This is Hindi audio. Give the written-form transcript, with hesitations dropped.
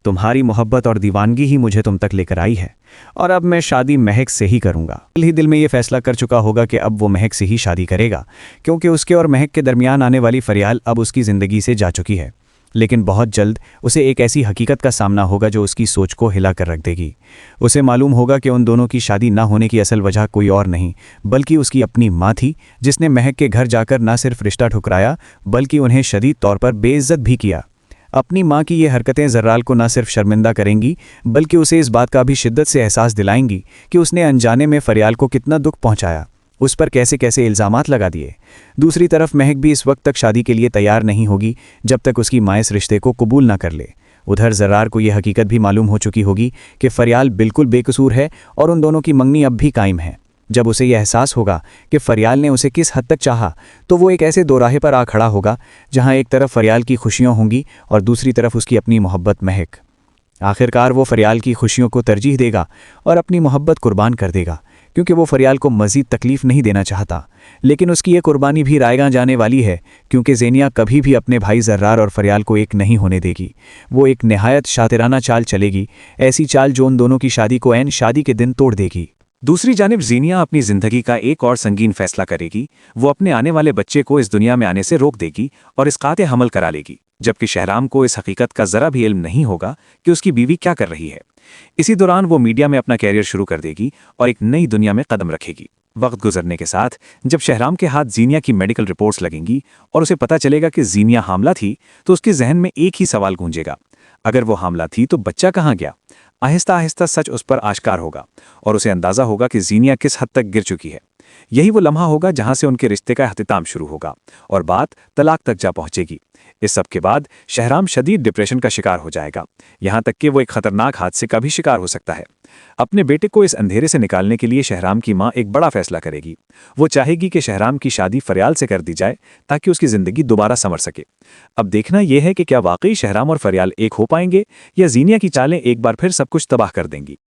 तुम्हारी मोहब्बत और दीवानगी ही मुझे तुम तक लेकर आई है, और अब मैं शादी महक से ही करूंगा। दिल ही दिल में ये फैसला कर चुका होगा कि अब वो महक से ही शादी करेगा, क्योंकि उसके और महक के दरमियान आने वाली फरियाल अब उसकी ज़िंदगी से जा चुकी है। लेकिन बहुत जल्द उसे एक ऐसी हकीकत का सामना होगा जो उसकी सोच को हिला कर रख देगी। उसे मालूम होगा कि उन दोनों की शादी ना होने की असल वजह कोई और नहीं बल्कि उसकी अपनी माँ थी, जिसने महक के घर जाकर न सिर्फ रिश्ता ठुकराया बल्कि उन्हें शदीद तौर पर बेइज्जत भी किया। अपनी माँ की ये हरकतें जर्राल को न सिर्फ शर्मिंदा करेंगी बल्कि उसे इस बात का भी शिद्दत से एहसास दिलाएंगी कि उसने अनजाने में फरियाल को कितना दुख पहुँचाया, उस पर कैसे कैसे इल्ज़ामात लगा दिए। दूसरी तरफ महक भी इस वक्त तक शादी के लिए तैयार नहीं होगी जब तक उसकी माँ इस रिश्ते को कबूल ना कर ले। उधर ज़र्रार को यह हकीकत भी मालूम हो चुकी होगी कि फरियाल बिल्कुल बेकसूर है और उन दोनों की मंगनी अब भी कायम है। जब उसे यह एहसास होगा कि फरियाल ने उसे किस हद तक चाहा, तो वो एक ऐसे दोराहे पर आ खड़ा होगा जहाँ एक तरफ फरियाल की खुशियाँ होंगी और दूसरी तरफ उसकी अपनी मोहब्बत महक। आखिरकार वो फरियाल की खुशियों को तरजीह देगा और अपनी मोहब्बत कुर्बान कर देगा, क्योंकि वो फरियाल को मज़ीद तकलीफ़ नहीं देना चाहता। लेकिन उसकी ये कुर्बानी भी रायगा जाने वाली है, क्योंकि ज़ेनिया कभी भी अपने भाई ज़र्रार और फरियाल को एक नहीं होने देगी। वो एक नहायत शातिराना चाल चलेगी, ऐसी चाल जो उन दोनों की शादी को ऐन शादी के दिन तोड़ देगी। दूसरी जानिब ज़ेनिया अपनी ज़िंदगी का एक और संगीन फैसला करेगी। वो अपने आने वाले बच्चे को इस दुनिया में आने से रोक देगी और इसकाते हमल करा लेगी, जबकि शहराम को इस हकीकत का ज़रा भी इल्म नहीं होगा कि उसकी बीवी क्या कर रही है। इसी दौरान वो मीडिया में अपना कैरियर शुरू कर देगी और एक नई दुनिया में कदम रखेगी। वक्त गुजरने के साथ जब शहराम के हाथ ज़ेनिया की मेडिकल रिपोर्ट्स लगेंगी और उसे पता चलेगा कि ज़ेनिया हामला थी, तो उसके जहन में एक ही सवाल गूंजेगा, अगर वो हामला थी तो बच्चा कहाँ गया। आहिस्ता आहिस्ता सच उस पर आश्कार होगा और उसे अंदाज़ा होगा कि ज़ेनिया किस हद तक गिर चुकी है। यही वो लम्हा होगा जहां से उनके रिश्ते का अख्तिताम शुरू होगा और बात तलाक तक जा पहुंचेगी। इस सब के बाद शहराम शदीद डिप्रेशन का शिकार हो जाएगा, यहां तक कि वो एक खतरनाक हादसे का भी शिकार हो सकता है। अपने बेटे को इस अंधेरे से निकालने के लिए शहराम की मां एक बड़ा फैसला करेगी। वो चाहेगी कि शहराम की शादी फरियाल से कर दी जाए ताकि उसकी ज़िंदगी दोबारा संवर सके। अब देखना यह है कि क्या वाकई शहराम और फरियाल एक हो पाएंगे या ज़ेनिया की चालें एक बार फिर सब कुछ तबाह कर देंगी।